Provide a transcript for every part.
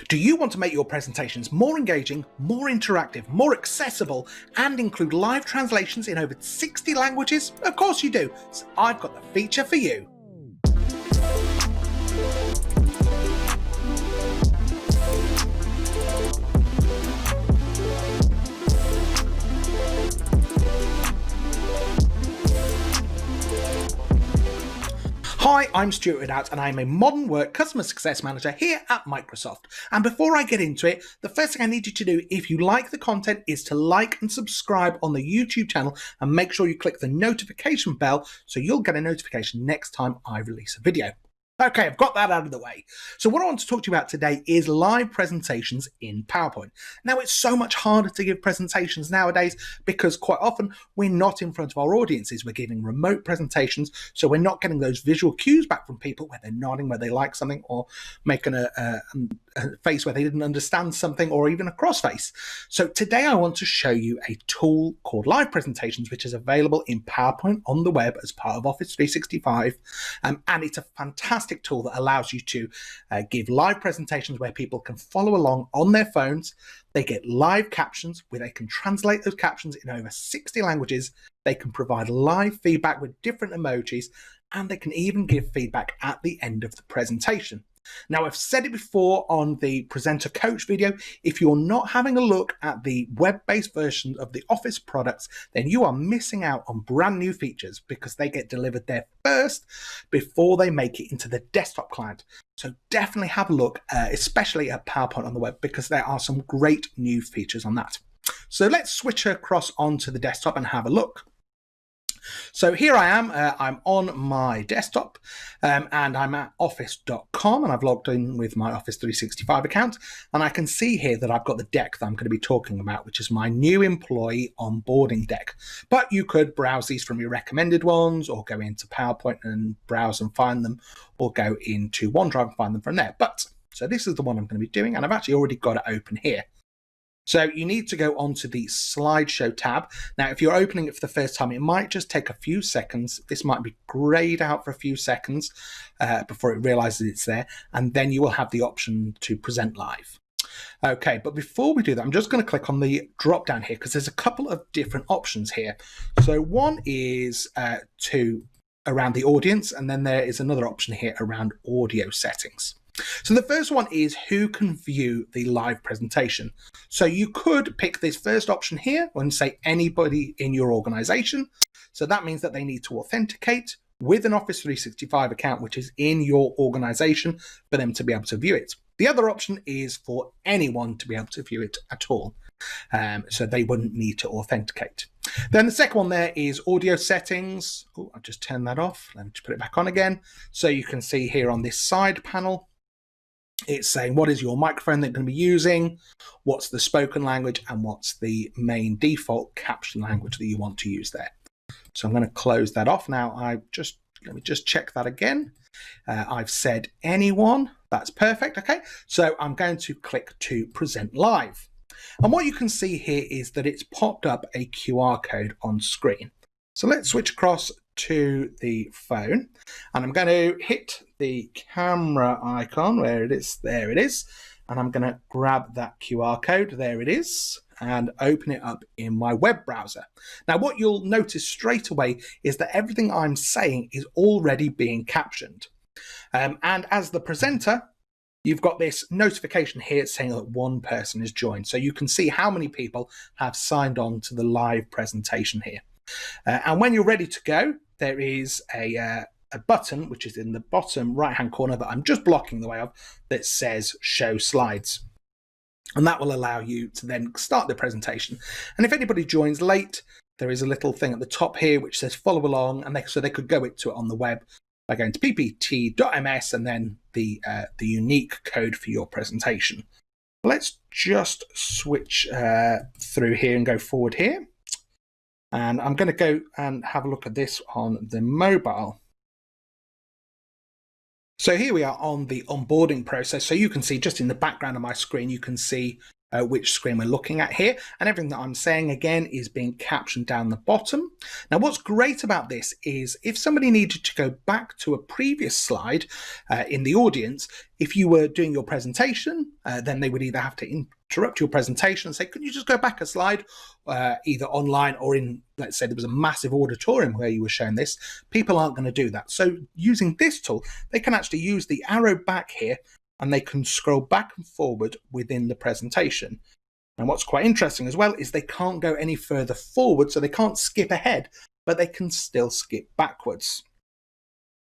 Do you want to make your presentations more engaging, more interactive, more accessible, and include live translations in over 60 languages? Of course you do, so I've got the feature for you. Hi, I'm Stuart Ridout and I'm a modern work customer success manager here at Microsoft. And before I get into it, the first thing I need you to do, if you like the content, is to like and subscribe on the YouTube channel and make sure you click the notification bell so you'll get a notification next time I release a video. Okay, I've got that out of the way. So what I want to talk to you about today is live presentations in PowerPoint. Now, it's so much harder to give presentations nowadays because quite often we're not in front of our audiences. We're giving remote presentations, so we're not getting those visual cues back from people where they're nodding, where they like something, or making a face where they didn't understand something, or even a cross face. So today I want to show you a tool called Live Presentations, which is available in PowerPoint on the web as part of Office 365. And it's a fantastic tool that allows you to give live presentations where people can follow along on their phones. They get live captions where they can translate those captions in over 60 languages. They can provide live feedback with different emojis, and they can even give feedback at the end of the presentation. Now, I've said it before on the presenter coach video, if you're not having a look at the web-based version of the Office products, then you are missing out on brand new features because they get delivered there first before they make it into the desktop client. So definitely have a look, especially at PowerPoint on the web, because there are some great new features on that. So let's switch across onto the desktop and have a look. So here I am, I'm on my desktop and I'm at office.com and I've logged in with my Office 365 account, and I can see here that I've got the deck that I'm going to be talking about, which is my new employee onboarding deck. But you could browse these from your recommended ones, or go into PowerPoint and browse and find them, or go into OneDrive and find them from there. So this is the one I'm going to be doing, and I've actually already got it open here. So you need to go onto the slideshow tab. Now, if you're opening it for the first time, it might just take a few seconds. This might be grayed out for a few seconds before it realizes it's there. And then you will have the option to present live. Okay, but before we do that, I'm just going to click on the drop down here because there's a couple of different options here. So one is around the audience, and then there is another option here around audio settings. So the first one is who can view the live presentation. So you could pick this first option here and say anybody in your organization. So that means that they need to authenticate with an Office 365 account, which is in your organization, for them to be able to view it. The other option is for anyone to be able to view it at all. So they wouldn't need to authenticate. Then the second one there is audio settings. Oh, I've just turned that off. Let me just put it back on again. So you can see here on this side panel, it's saying what is your microphone that you're going to be using, what's the spoken language, and what's the main default caption language that you want to use there. So I'm going to close that off now. Let me just check that again. I've said anyone. That's perfect. Okay, so I'm going to click to present live. And what you can see here is that it's popped up a QR code on screen. So let's switch across to the phone, and I'm going to hit the camera icon where it is. There it is. And I'm going to grab that QR code. There it is. And open it up in my web browser. Now, what you'll notice straight away is that everything I'm saying is already being captioned. And as the presenter, you've got this notification here saying that one person is joined. So you can see how many people have signed on to the live presentation here. And when you're ready to go, there is a button, which is in the bottom right-hand corner that I'm just blocking the way of, that says Show Slides. And that will allow you to then start the presentation. And if anybody joins late, there is a little thing at the top here which says follow along, and so they could go to it on the web by going to ppt.ms and then the unique code for your presentation. Let's just switch through here and go forward here. And I'm going to go and have a look at this on the mobile. So here we are on the onboarding process. So you can see just in the background of my screen, you can see which screen we're looking at here, and everything that I'm saying again is being captioned down the bottom. Now what's great about this is if somebody needed to go back to a previous slide in the audience, if you were doing your presentation, then they would either have to interrupt your presentation and say, could you just go back a slide, either online or in, let's say there was a massive auditorium where you were showing this. People aren't going to do that. So using this tool, they can actually use the arrow back here and they can scroll back and forward within the presentation. And what's quite interesting as well is they can't go any further forward, so they can't skip ahead, but they can still skip backwards.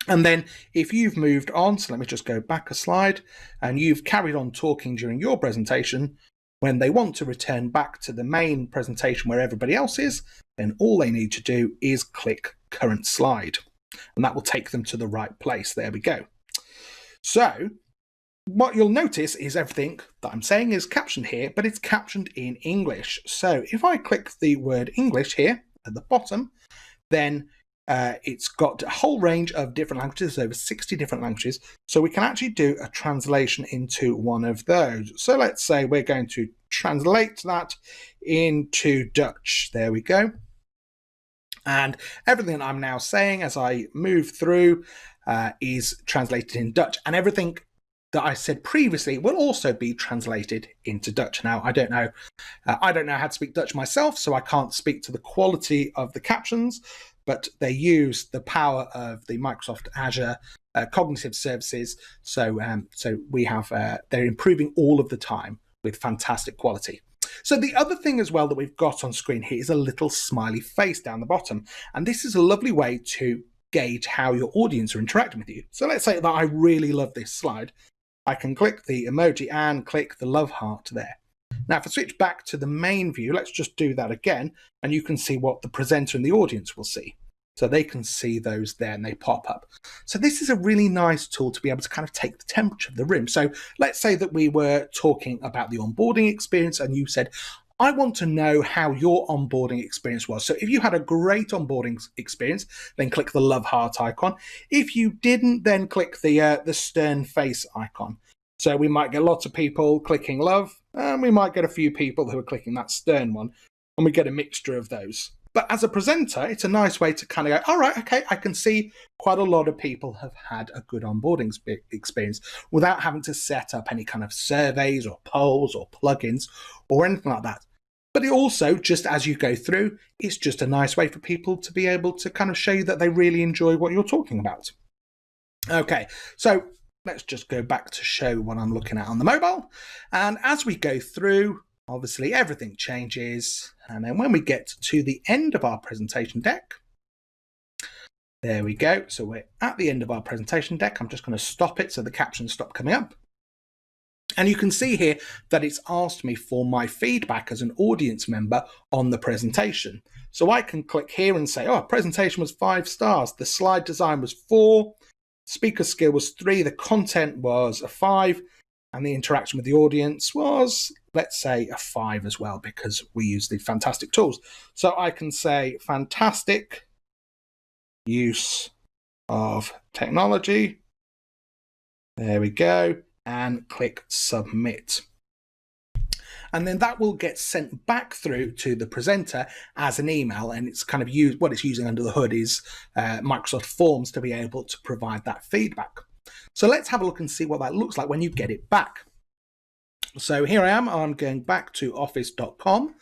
And then if you've moved on, so let me just go back a slide, and you've carried on talking during your presentation, when they want to return back to the main presentation where everybody else is, then all they need to do is click current slide, and that will take them to the right place. There we go. So what you'll notice is everything that I'm saying is captioned here, but it's captioned in English. So if I click the word English here at the bottom, then it's got a whole range of different languages, over 60 different languages. So we can actually do a translation into one of those. So let's say we're going to translate that into Dutch. There we go. And everything I'm now saying as I move through is translated in Dutch, and everything that I said previously will also be translated into Dutch. Now, I don't know how to speak Dutch myself, so I can't speak to the quality of the captions, but they use the power of the Microsoft Azure cognitive services. So we have they're improving all of the time with fantastic quality. So the other thing as well that we've got on screen here is a little smiley face down the bottom, and this is a lovely way to gauge how your audience are interacting with you. So let's say that I really love this slide. I can click the emoji and click the love heart there. Now, if I switch back to the main view, let's just do that again, and you can see what the presenter and the audience will see. So they can see those there and they pop up. So this is a really nice tool to be able to kind of take the temperature of the room. So let's say that we were talking about the onboarding experience and you said, I want to know how your onboarding experience was. So if you had a great onboarding experience, then click the love heart icon. If you didn't, then click the stern face icon. So we might get lots of people clicking love, and we might get a few people who are clicking that stern one, and we get a mixture of those. But as a presenter, it's a nice way to kind of go, all right, okay, I can see quite a lot of people have had a good onboarding experience without having to set up any kind of surveys or polls or plugins or anything like that. But it also, just as you go through, it's just a nice way for people to be able to kind of show you that they really enjoy what you're talking about. Okay, so let's just go back to show what I'm looking at on the mobile. And as we go through, obviously everything changes. And then when we get to the end of our presentation deck, there we go. So we're at the end of our presentation deck. I'm just going to stop it so the captions stop coming up. And you can see here that it's asked me for my feedback as an audience member on the presentation. So I can click here and say, oh, presentation was 5 stars. The slide design was 4. Speaker skill was 3. The content was a 5. And the interaction with the audience was, let's say, a 5 as well, because we use the fantastic tools. So I can say fantastic use of technology. There we go. And click submit. And then that will get sent back through to the presenter as an email, and it's kind of used, what it's using under the hood is Microsoft Forms to be able to provide that feedback. So let's have a look and see what that looks like when you get it back. So here I am, I'm going back to office.com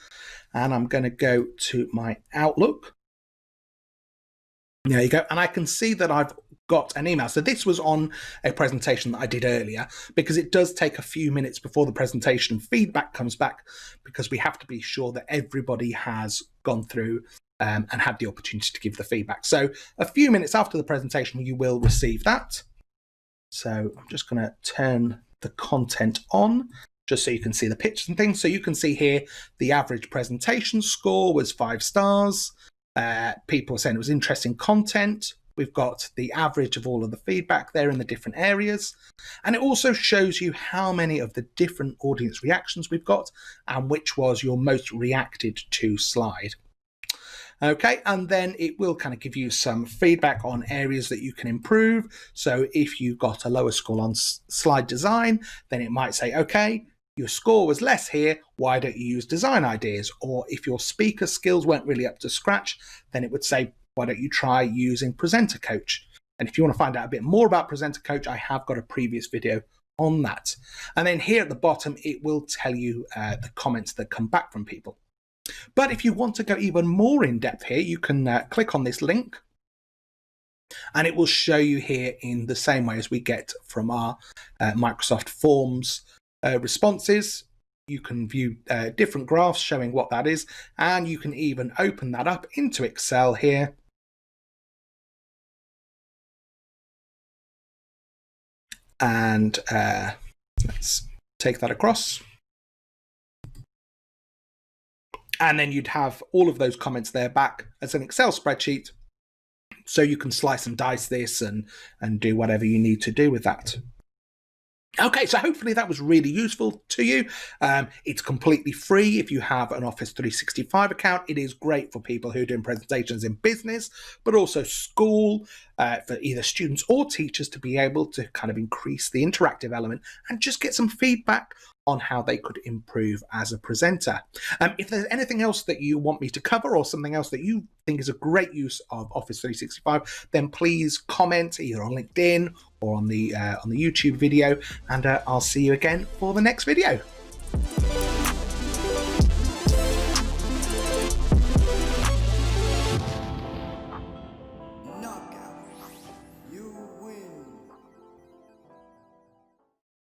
and I'm going to go to my Outlook. There you go, and I can see that I've got an email. So this was on a presentation that I did earlier, because it does take a few minutes before the presentation feedback comes back, because we have to be sure that everybody has gone through and had the opportunity to give the feedback. So a few minutes after the presentation, you will receive that. So I'm just going to turn the content on just so you can see the pictures and things. So you can see here the average presentation score was 5 stars. People are saying it was interesting content. We've got the average of all of the feedback there in the different areas. And it also shows you how many of the different audience reactions we've got and which was your most reacted to slide. Okay, and then it will kind of give you some feedback on areas that you can improve. So if you got a lower score on slide design, then it might say, okay, your score was less here, why don't you use design ideas? Or if your speaker skills weren't really up to scratch, then it would say, why don't you try using Presenter Coach? And if you want to find out a bit more about Presenter Coach, I have got a previous video on that. And then here at the bottom, it will tell you the comments that come back from people. But if you want to go even more in depth here, you can click on this link, and it will show you here in the same way as we get from our Microsoft Forms responses. You can view different graphs showing what that is, and you can even open that up into Excel here. And let's take that across. And then you'd have all of those comments there back as an Excel spreadsheet. So you can slice and dice this and do whatever you need to do with that. Okay, so hopefully that was really useful to you. It's completely free if you have an Office 365 account. It is great for people who are doing presentations in business, but also school, for either students or teachers to be able to kind of increase the interactive element and just get some feedback on how they could improve as a presenter. If there's anything else that you want me to cover or something else that you think is a great use of Office 365, then please comment either on LinkedIn or on the YouTube video, and I'll see you again for the next video.